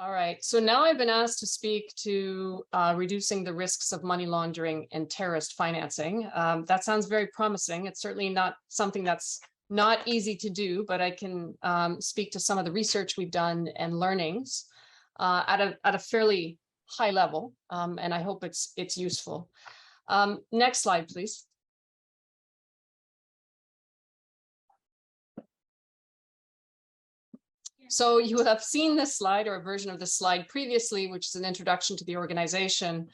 All right, so now I've been asked to speak to reducing the risks of money laundering and terrorist financing. That sounds very promising. It's certainly not something that's not easy to do, but I can speak to some of the research we've done and learnings at a fairly high level, and I hope it's useful. Next slide, please. So you have seen this slide or a version of this slide previously, which is an introduction to the organization.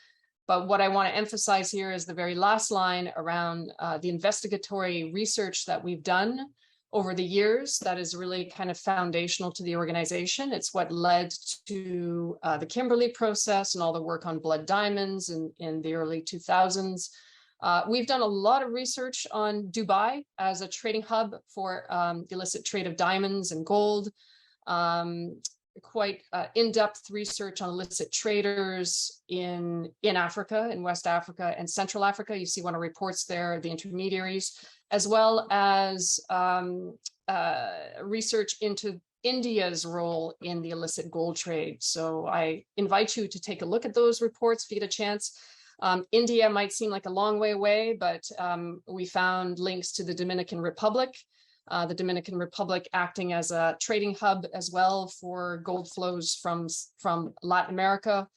But what I want to emphasize here is the very last line around the investigatory research that we've done over the years that is really kind of foundational to the organization. It's what led to the Kimberley process and all the work on blood diamonds in the early 2000s. We've done a lot of research on Dubai as a trading hub for the illicit trade of diamonds and gold. Quite in-depth research on illicit traders in Africa, in West Africa and Central Africa. You see one of the reports there, the intermediaries, as well as research into India's role in the illicit gold trade. So I invite you to take a look at those reports if you get a chance. India might seem like a long way away, but we found links to the Dominican Republic. The Dominican Republic acting as a trading hub as well for gold flows from Latin America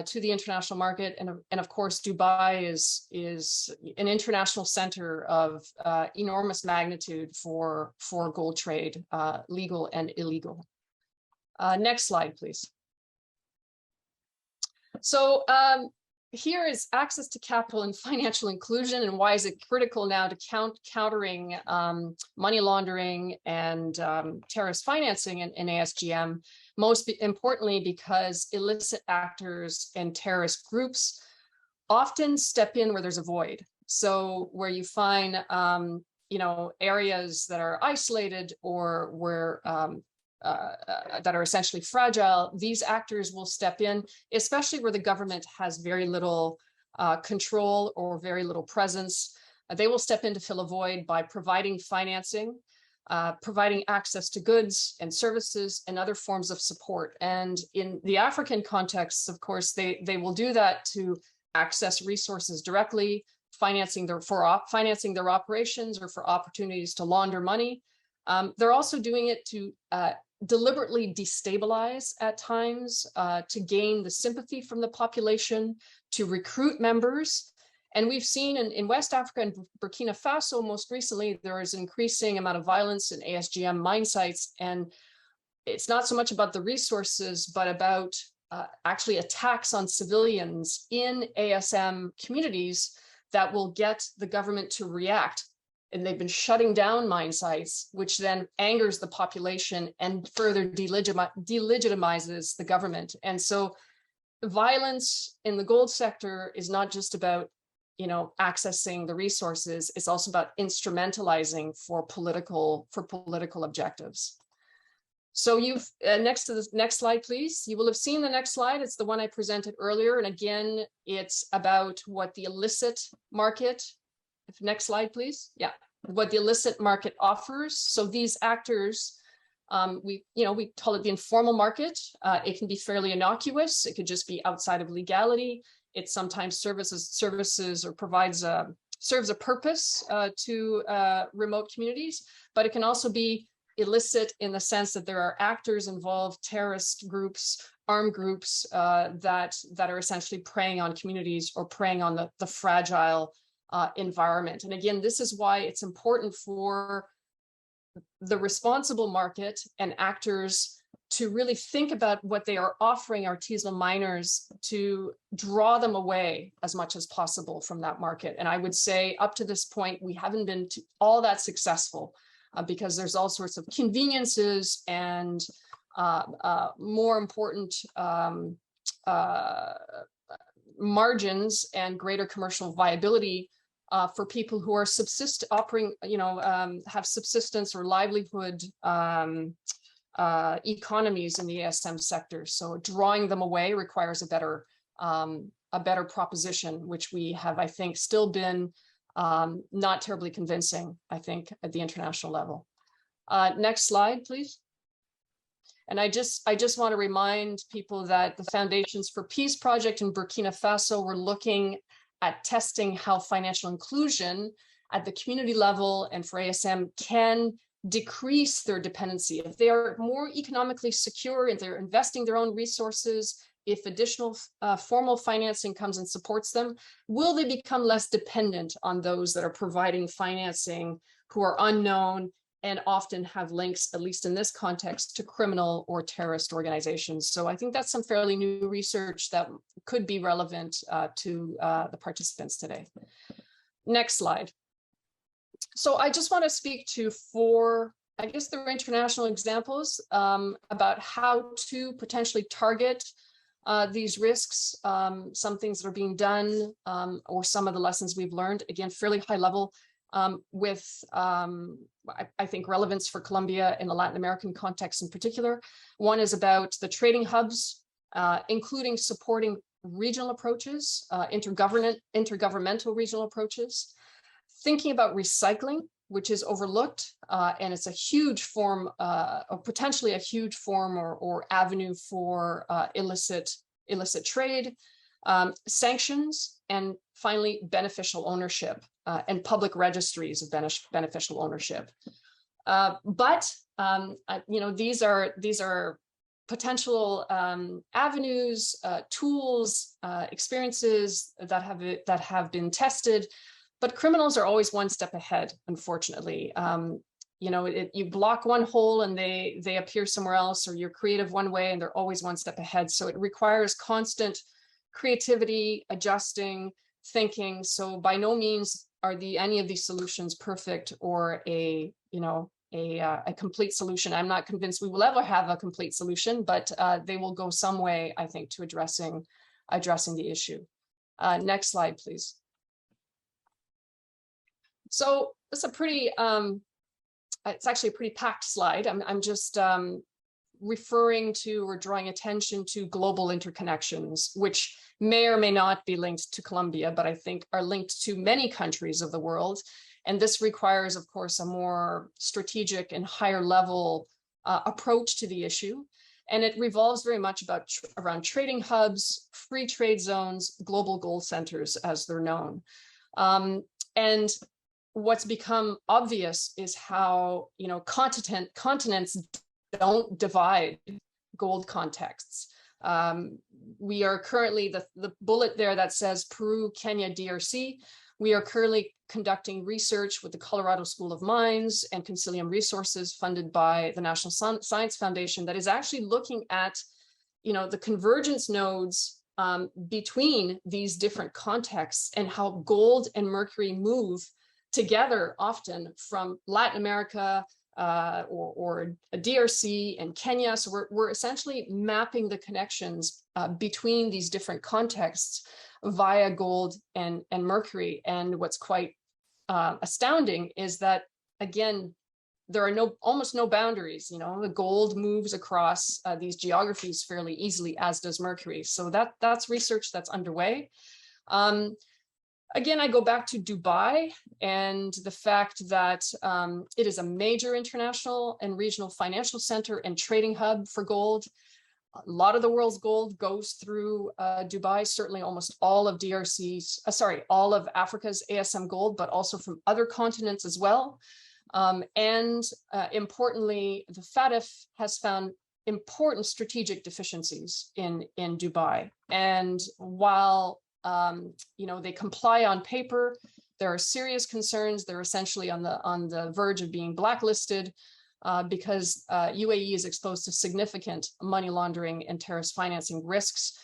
to the international market. And of course, Dubai is an international center of enormous magnitude for gold trade, legal and illegal. Next slide, please. So here is access to capital and financial inclusion, and why is it critical now to countering money laundering and terrorist financing in ASGM, most importantly because illicit actors and terrorist groups often step in where there's a void. So where you find areas that are isolated or where that are essentially fragile, these actors will step in, especially where the government has very little control or very little presence. They will step in to fill a void by providing financing, providing access to goods and services and other forms of support. And in the African context, of course, they will do that to access resources directly, financing their operations or for opportunities to launder money. They're also doing it to deliberately destabilize at times, to gain the sympathy from the population, to recruit members. And we've seen in West Africa and Burkina Faso, most recently, there is an increasing amount of violence in ASGM mine sites. And it's not so much about the resources, but about actually attacks on civilians in ASM communities that will get the government to react. And they've been shutting down mine sites, which then angers the population and further delegitimizes the government. And so violence in the gold sector is not just about, accessing the resources. It's also about instrumentalizing for political objectives. So you've next to the next slide, please. You will have seen the next slide. It's the one I presented earlier. And again, it's about what the illicit market. Next slide, please. Yeah, what the illicit market offers. So these actors, we call it the informal market. It can be fairly innocuous. It could just be outside of legality. It sometimes services or serves a purpose to remote communities, but it can also be illicit in the sense that there are actors involved, terrorist groups, armed groups that are essentially preying on communities or preying on the fragile environment. And again, this is why it's important for the responsible market and actors to really think about what they are offering artisanal miners to draw them away as much as possible from that market. And I would say up to this point, we haven't been all that successful because there's all sorts of conveniences and more important margins and greater commercial viability for people who are have subsistence or livelihood economies in the ASM sector. So drawing them away requires a better proposition, which we have, I think, still been not terribly convincing, I think, at the international level. Next slide, please. And I just want to remind people that the Foundations for Peace project in Burkina Faso were looking at testing how financial inclusion at the community level and for ASM can decrease their dependency. If they are more economically secure, if they're investing their own resources, if additional formal financing comes and supports them, will they become less dependent on those that are providing financing who are unknown and often have links, at least in this context, to criminal or terrorist organizations? So I think that's some fairly new research that could be relevant to the participants today. Next slide. So I just want to speak to four, I guess they're international examples about how to potentially target these risks, some things that are being done, or some of the lessons we've learned, again, fairly high level, with, I think, relevance for Colombia in the Latin American context in particular. One is about the trading hubs, including supporting regional approaches, intergovernmental regional approaches, thinking about recycling, which is overlooked, and it's a huge form, or potentially a huge form or avenue for illicit trade, sanctions, and finally beneficial ownership and public registries of beneficial ownership. But you know, these are potential avenues, tools, experiences that have been tested. But criminals are always one step ahead, unfortunately. You know, you block one hole and they appear somewhere else, or you're creative one way and they're always one step ahead. So it requires constant creativity, adjusting, thinking. So by no means are any of these solutions perfect or a complete solution. I'm not convinced we will ever have a complete solution, but they will go some way, I think, to addressing the issue. Next slide, please. So it's a pretty, it's actually a pretty packed slide. I'm just referring to or drawing attention to global interconnections, which may or may not be linked to Colombia, but I think are linked to many countries of the world. And this requires, of course, a more strategic and higher level approach to the issue. And it revolves very much around trading hubs, free trade zones, global gold centers, as they're known. And what's become obvious is how, you know, continents don't divide gold contexts. We are currently, the bullet there that says Peru, Kenya, DRC, we are currently conducting research with the Colorado School of Mines and Consilium Resources, funded by the National Science Foundation, that is actually looking at, you know, the convergence nodes between these different contexts and how gold and mercury move together, often from Latin America or DRC and Kenya. So we're essentially mapping the connections between these different contexts via gold and mercury. And what's quite astounding is that, again, there are almost no boundaries. You know, the gold moves across these geographies fairly easily, as does mercury. So that's research that's underway. Again, I go back to Dubai and the fact that it is a major international and regional financial center and trading hub for gold. A lot of the world's gold goes through Dubai, certainly almost all of all of Africa's ASM gold, but also from other continents as well. And importantly, the FATF has found important strategic deficiencies in Dubai. And while you know, they comply on paper, there are serious concerns. They're essentially on the verge of being blacklisted because UAE is exposed to significant money laundering and terrorist financing risks.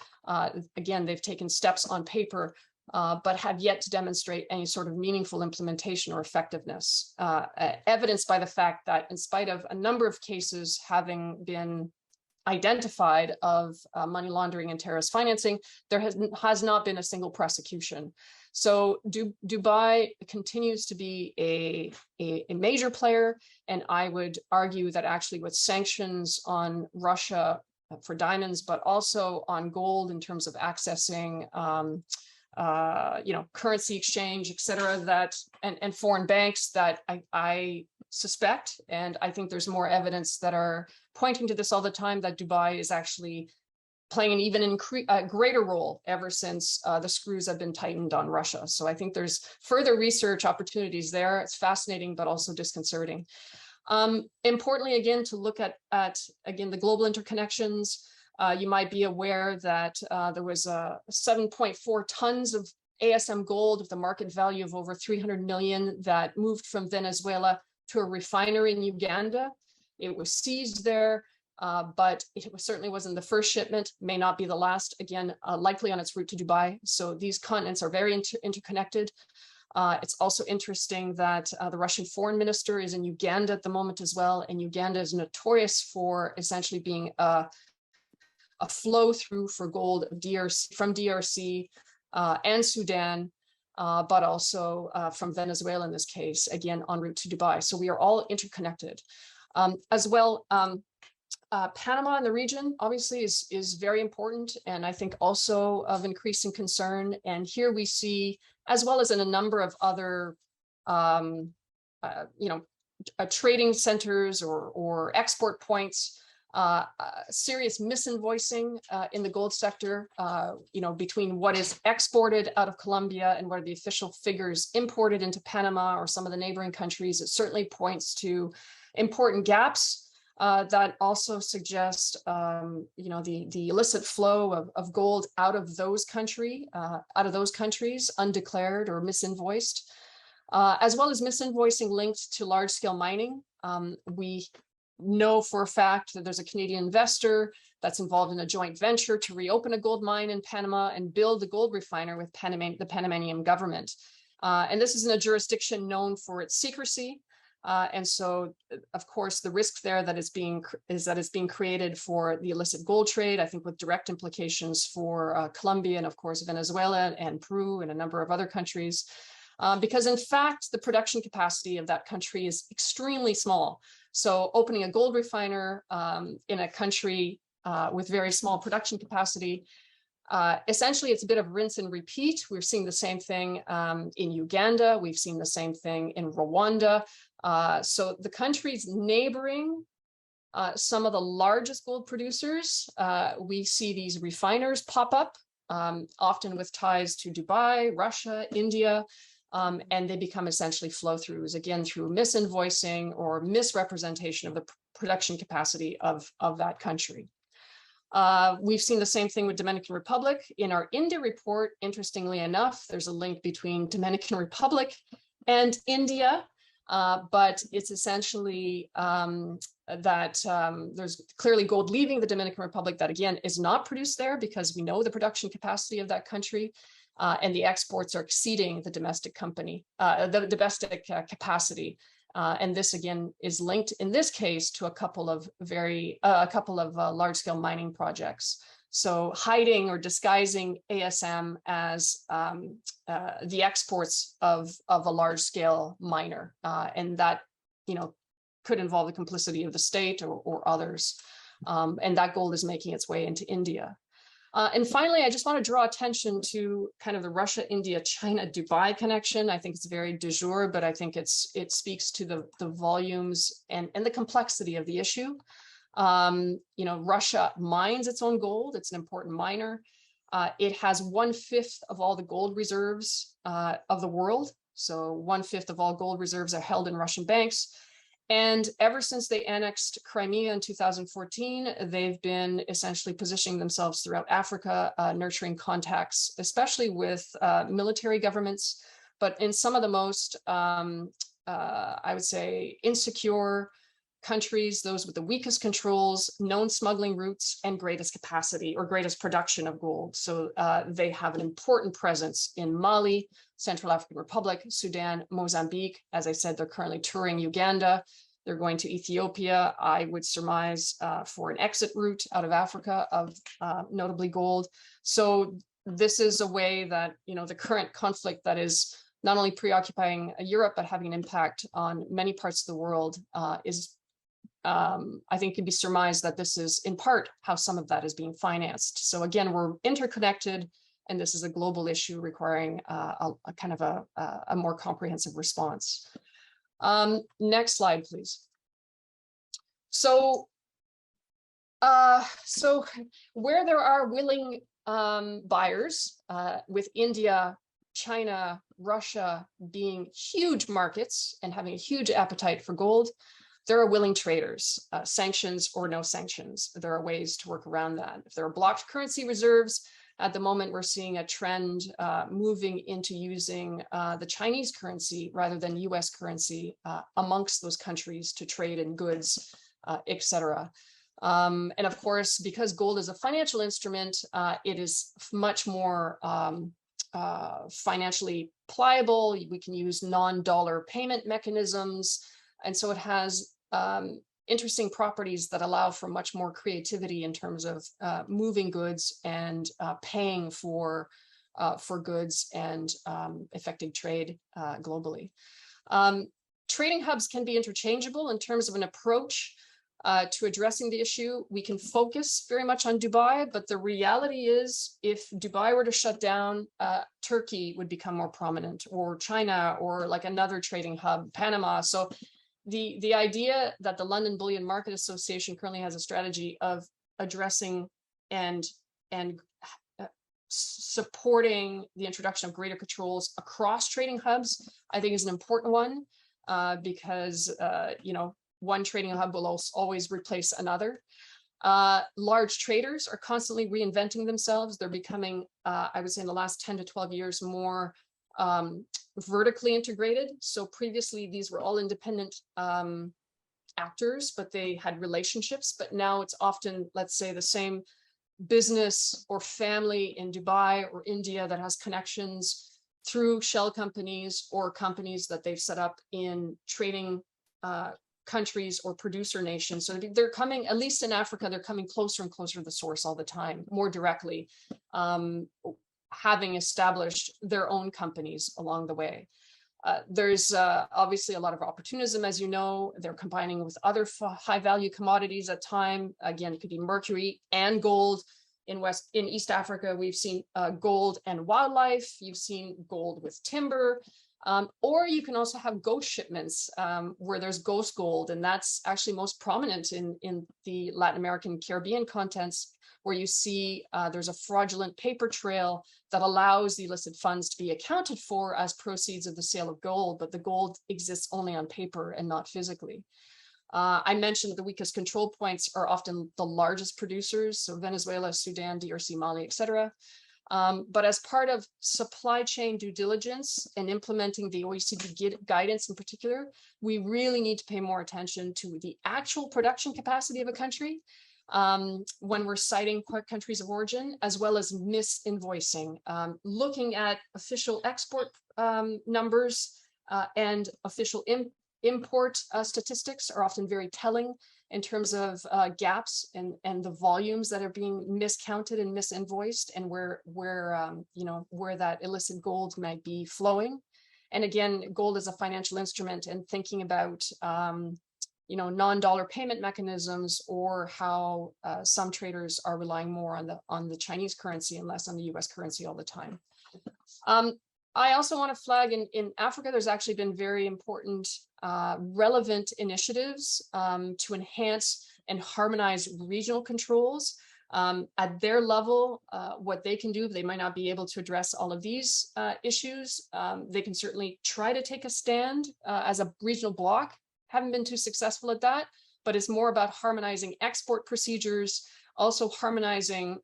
Again, they've taken steps on paper, but have yet to demonstrate any sort of meaningful implementation or effectiveness, evidenced by the fact that in spite of a number of cases having been identified of money laundering and terrorist financing, there has not been a single prosecution. So Dubai continues to be a major player, and I would argue that actually with sanctions on Russia for diamonds, but also on gold in terms of accessing you know, currency exchange, et cetera, that and foreign banks, that I suspect, and I think there's more evidence that are pointing to this all the time, that Dubai is actually playing an even greater role ever since the screws have been tightened on Russia. So I think there's further research opportunities there. It's fascinating, but also disconcerting. Importantly, again, to look at again, the global interconnections. You might be aware that there was 7.4 tons of ASM gold with a market value of over 300 million that moved from Venezuela to a refinery in Uganda. It was seized there, but it certainly wasn't the first shipment, may not be the last, again, likely on its route to Dubai. So these continents are very interconnected. It's also interesting that the Russian foreign minister is in Uganda at the moment as well, and Uganda is notorious for essentially being a flow through for gold from DRC and Sudan, but also from Venezuela in this case, again, en route to Dubai. So we are all interconnected. As well, Panama in the region obviously is very important, and I think also of increasing concern. And here we see, as well as in a number of other, trading centers or export points, serious misinvoicing in the gold sector, between what is exported out of Colombia and what are the official figures imported into Panama or some of the neighboring countries. It certainly points to important gaps that also suggest, the illicit flow of gold out of those countries, undeclared or misinvoiced, as well as misinvoicing linked to large-scale mining. We know for a fact that there's a Canadian investor that's involved in a joint venture to reopen a gold mine in Panama and build a gold refiner with the Panamanian government. And this is in a jurisdiction known for its secrecy. And so, of course, the risk there that is being created for the illicit gold trade, I think with direct implications for Colombia and, of course, Venezuela and Peru and a number of other countries. Because, in fact, the production capacity of that country is extremely small. So opening a gold refiner in a country with very small production capacity, essentially, it's a bit of rinse and repeat. We're seeing the same thing in Uganda. We've seen the same thing in Rwanda. So the countries neighboring some of the largest gold producers, we see these refiners pop up, often with ties to Dubai, Russia, India, and they become essentially flow-throughs, again, through misinvoicing or misrepresentation of the production capacity of that country. We've seen the same thing with Dominican Republic. In our India report, interestingly enough, there's a link between Dominican Republic and India, but it's essentially that there's clearly gold leaving the Dominican Republic that, again, is not produced there because we know the production capacity of that country, and the exports are exceeding the domestic capacity. And this, again, is linked in this case to a couple of large-scale mining projects. So hiding or disguising ASM as the exports of a large-scale miner, and that could involve the complicity of the state or others. And that gold is making its way into India. And finally, I just want to draw attention to kind of the Russia, India, China, Dubai connection. I think it's very du jour, but I think it speaks to the volumes and the complexity of the issue. Russia mines its own gold. It's an important miner. It has 1/5 of all the gold reserves of the world. So 1/5 of all gold reserves are held in Russian banks. And ever since they annexed Crimea in 2014, they've been essentially positioning themselves throughout Africa, nurturing contacts, especially with military governments, but in some of the most, I would say, insecure countries, those with the weakest controls, known smuggling routes, and greatest capacity or greatest production of gold. So they have an important presence in Mali, Central African Republic, Sudan, Mozambique. As I said, they're currently touring Uganda. They're going to Ethiopia, I would surmise, for an exit route out of Africa of notably gold. So this is a way that, the current conflict that is not only preoccupying Europe, but having an impact on many parts of the world is, I think, can be surmised that this is in part how some of that is being financed. So again, we're interconnected, and this is a global issue requiring a kind of a more comprehensive response. Next slide, please. So where there are willing buyers, with India, China, Russia being huge markets and having a huge appetite for gold, there are willing traders, sanctions or no sanctions. There are ways to work around that. If there are blocked currency reserves, at the moment we're seeing a trend moving into using the Chinese currency rather than US currency amongst those countries to trade in goods, etc. And of course, because gold is a financial instrument, it is much more financially pliable. We can use non-dollar payment mechanisms. And so it has interesting properties that allow for much more creativity in terms of moving goods and paying for goods and effecting trade globally. Trading hubs can be interchangeable in terms of an approach to addressing the issue. We can focus very much on Dubai, but the reality is if Dubai were to shut down, Turkey would become more prominent, or China, or like another trading hub, Panama. So the idea that the London Bullion Market Association currently has a strategy of addressing and supporting the introduction of greater controls across trading hubs, I think is an important one, because you know, one trading hub will always replace another. Large traders are constantly reinventing themselves. They're becoming, I would say in the last 10 to 12 years, more vertically integrated. So previously these were all independent actors, but they had relationships. But now it's often, let's say, the same business or family in Dubai or India that has connections through shell companies or companies that they've set up in trading countries or producer nations. So they're coming, at least in Africa, they're coming closer and closer to the source all the time, more directly, having established their own companies along the way. There's obviously a lot of opportunism, as you know. They're combining with other high value commodities at time. Again, it could be mercury and gold. In East Africa, we've seen gold and wildlife. You've seen gold with timber. Or you can also have ghost shipments where there's ghost gold, and that's actually most prominent in the Latin American Caribbean contents, where you see there's a fraudulent paper trail that allows the illicit funds to be accounted for as proceeds of the sale of gold, but the gold exists only on paper and not physically. I mentioned that the weakest control points are often the largest producers, so Venezuela, Sudan, DRC, Mali, etc. But as part of supply chain due diligence and implementing the OECD guidance in particular, we really need to pay more attention to the actual production capacity of a country when we're citing countries of origin, as well as misinvoicing, looking at official export numbers and official import statistics are often very telling in terms of gaps and the volumes that are being miscounted and misinvoiced, and where you know, where that illicit gold might be flowing. And again, gold is a financial instrument, and thinking about you know, non-dollar payment mechanisms, or how some traders are relying more on the Chinese currency and less on the US currency all the time. I also want to flag in Africa, there's actually been very important relevant initiatives to enhance and harmonize regional controls. At their level, what they can do, they might not be able to address all of these issues. They can certainly try to take a stand as a regional bloc. Haven't been too successful at that, but it's more about harmonizing export procedures, also harmonizing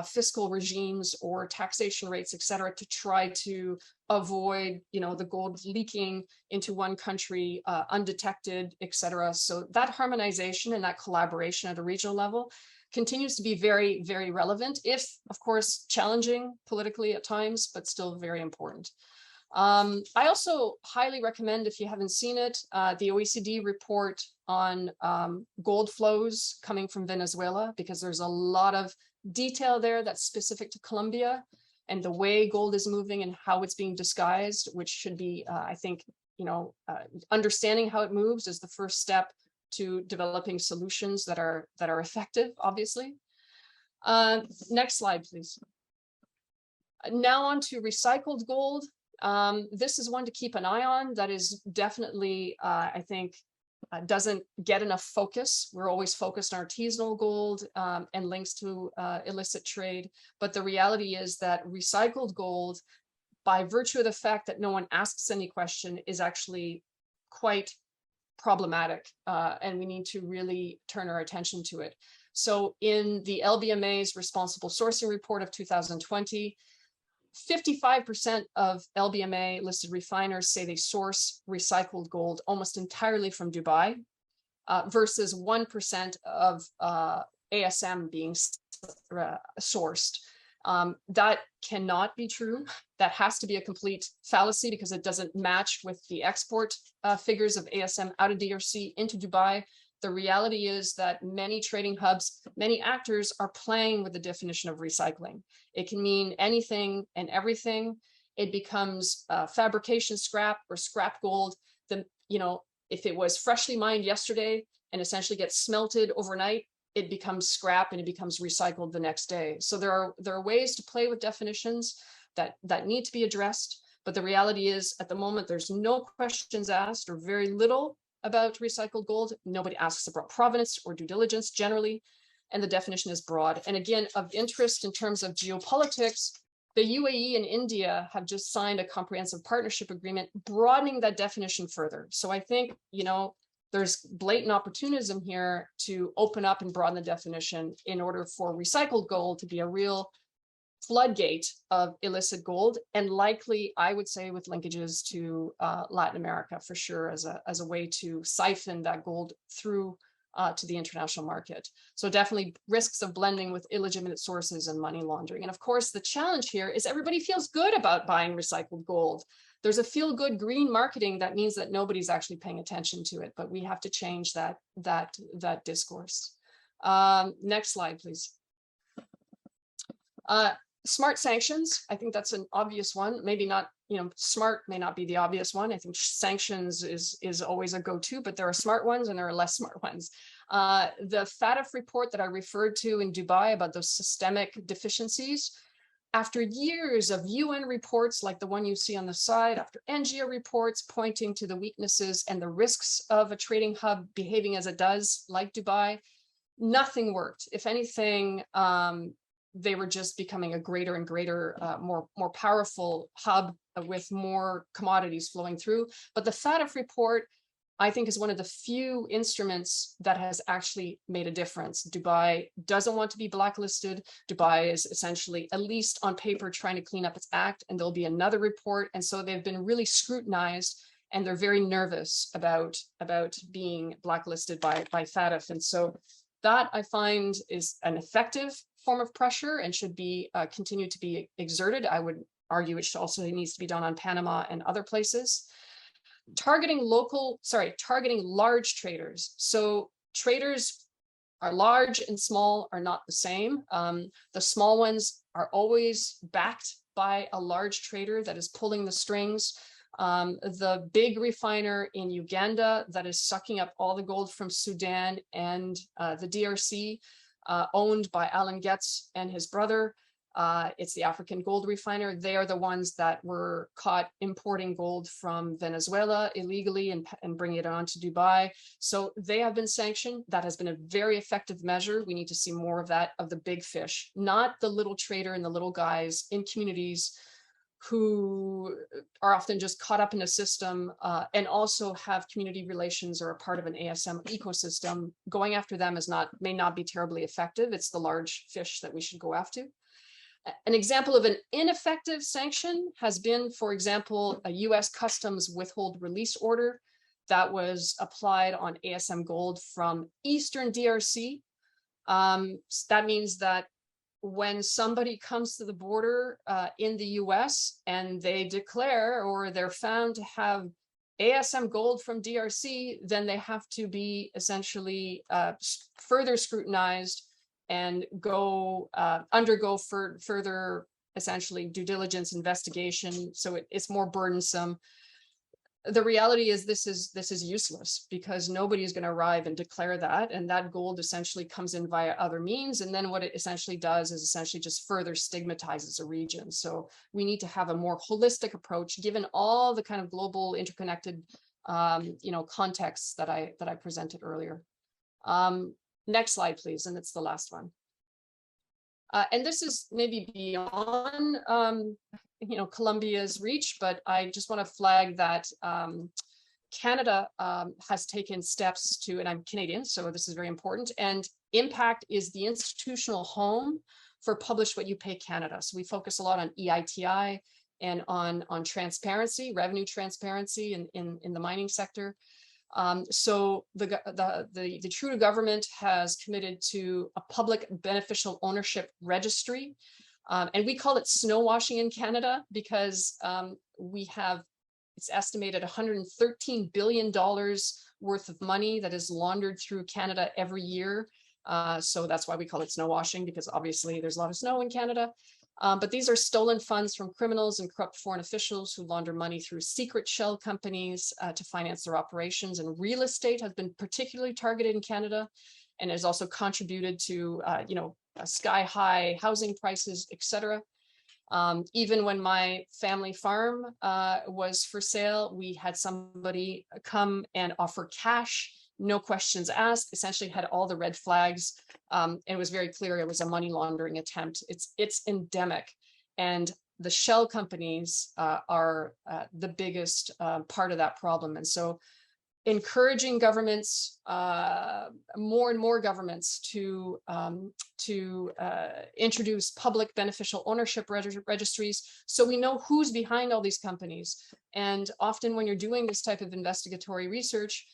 fiscal regimes or taxation rates, et cetera, to try to avoid, you know, the gold leaking into one country undetected, et cetera. So that harmonization and that collaboration at a regional level continues to be very, very relevant, if, of course, challenging politically at times, but still very important. I also highly recommend, if you haven't seen it, the OECD report on gold flows coming from Venezuela, because there's a lot of detail there that's specific to Colombia and the way gold is moving and how it's being disguised, which should be, I think, you know, understanding how it moves is the first step to developing solutions that are effective, obviously. Next slide, please. Now on to recycled gold. This is one to keep an eye on. That is definitely, I think, doesn't get enough focus. We're always focused on artisanal gold and links to illicit trade. But the reality is that recycled gold, by virtue of the fact that no one asks any question, is actually quite problematic. And we need to really turn our attention to it. So in the LBMA's responsible sourcing report of 2020, 55% of LBMA listed refiners say they source recycled gold almost entirely from Dubai, versus 1% of ASM being sourced. That cannot be true. That has to be a complete fallacy because it doesn't match with the export figures of ASM out of DRC into Dubai. The reality is that many trading hubs, many actors are playing with the definition of recycling. It can mean anything and everything. It becomes fabrication scrap or scrap gold. If it was freshly mined yesterday and essentially gets smelted overnight, it becomes scrap and it becomes recycled the next day. So there are ways to play with definitions that need to be addressed. But the reality is, at the moment, there's no questions asked or very little about recycled gold. Nobody asks about provenance or due diligence generally, and the definition is broad. And again, of interest in terms of geopolitics, the UAE and India have just signed a comprehensive partnership agreement broadening that definition further. So I think, there's blatant opportunism here to open up and broaden the definition in order for recycled gold to be a real floodgate of illicit gold, and likely, I would say, with linkages to Latin America for sure, as a way to siphon that gold through to the international market. So definitely risks of blending with illegitimate sources and money laundering. And of course, the challenge here is everybody feels good about buying recycled gold. There's a feel-good green marketing that means that nobody's actually paying attention to it, but we have to change that discourse. Next slide, please. Smart sanctions, I think that's an obvious one. Maybe not, smart may not be the obvious one. I think sanctions is always a go-to, but there are smart ones and there are less smart ones. The FATF report that I referred to in Dubai about those systemic deficiencies, after years of UN reports like the one you see on the side, after NGO reports pointing to the weaknesses and the risks of a trading hub behaving as it does, like Dubai, nothing worked. If anything, they were just becoming a greater and greater, more powerful hub with more commodities flowing through. But the FATF report, I think, is one of the few instruments that has actually made a difference. Dubai doesn't want to be blacklisted. Dubai is essentially, at least on paper, trying to clean up its act, and there'll be another report. And so they've been really scrutinized, and they're very nervous about being blacklisted by FATF. And so that, I find, is an effective form of pressure and should be continue to be exerted. I would argue it also needs to be done on Panama and other places. Targeting large traders. So traders are large and small are not the same. The small ones are always backed by a large trader that is pulling the strings. The big refiner in Uganda that is sucking up all the gold from Sudan and the DRC, owned by Alan Getz and his brother. It's the African gold refiner. They are the ones that were caught importing gold from Venezuela illegally and bringing it on to Dubai. So they have been sanctioned. That has been a very effective measure. We need to see more of that, of the big fish, not the little trader and the little guys in communities who are often just caught up in a system and also have community relations or a part of an ASM ecosystem. Going after them may not be terribly effective. It's the large fish that we should go after. An example of an ineffective sanction has been, for example, a US Customs withhold release order that was applied on ASM gold from Eastern DRC. That means that when somebody comes to the border in the US and they declare or they're found to have ASM gold from DRC, then they have to be essentially further scrutinized and undergo further essentially due diligence investigation. So it's more burdensome. the reality is this is useless, because nobody is going to arrive and declare that, and that gold essentially comes in via other means, and then what it essentially does is essentially just further stigmatizes a region. So we need to have a more holistic approach, given all the kind of global interconnected contexts that I presented earlier. Next slide, please, and it's the last one. And this is maybe beyond Colombia's reach, but I just want to flag that Canada has taken steps to, and I'm Canadian, so this is very important, and Impact is the institutional home for Publish What You Pay Canada. So we focus a lot on EITI and on transparency, revenue transparency in the mining sector. So the Trudeau government has committed to a public beneficial ownership registry. And we call it snow washing in Canada because we have, it's estimated $113 billion worth of money that is laundered through Canada every year. So that's why we call it snow washing, because obviously there's a lot of snow in Canada. But these are stolen funds from criminals and corrupt foreign officials who launder money through secret shell companies to finance their operations. And real estate has been particularly targeted in Canada, and has also contributed to sky high housing prices, etc. Even when my family farm was for sale, we had somebody come and offer cash, no questions asked, essentially had all the red flags. And it was very clear it was a money laundering attempt. It's endemic. And the shell companies are the biggest part of that problem. And so encouraging governments, more and more governments to introduce public beneficial ownership registries, so we know who's behind all these companies. And often when you're doing this type of investigatory research,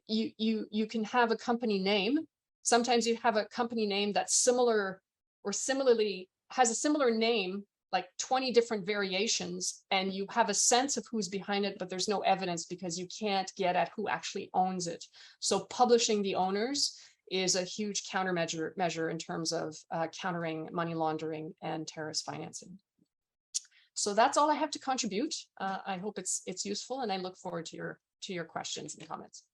you can have a company name. Sometimes you have a company name that's similar or similarly has a similar name, like 20 different variations, and you have a sense of who's behind it, but there's no evidence because you can't get at who actually owns it. So publishing the owners is a huge countermeasure in terms of countering money laundering and terrorist financing. So that's all I have to contribute. I hope it's useful, and I look forward to your questions and comments.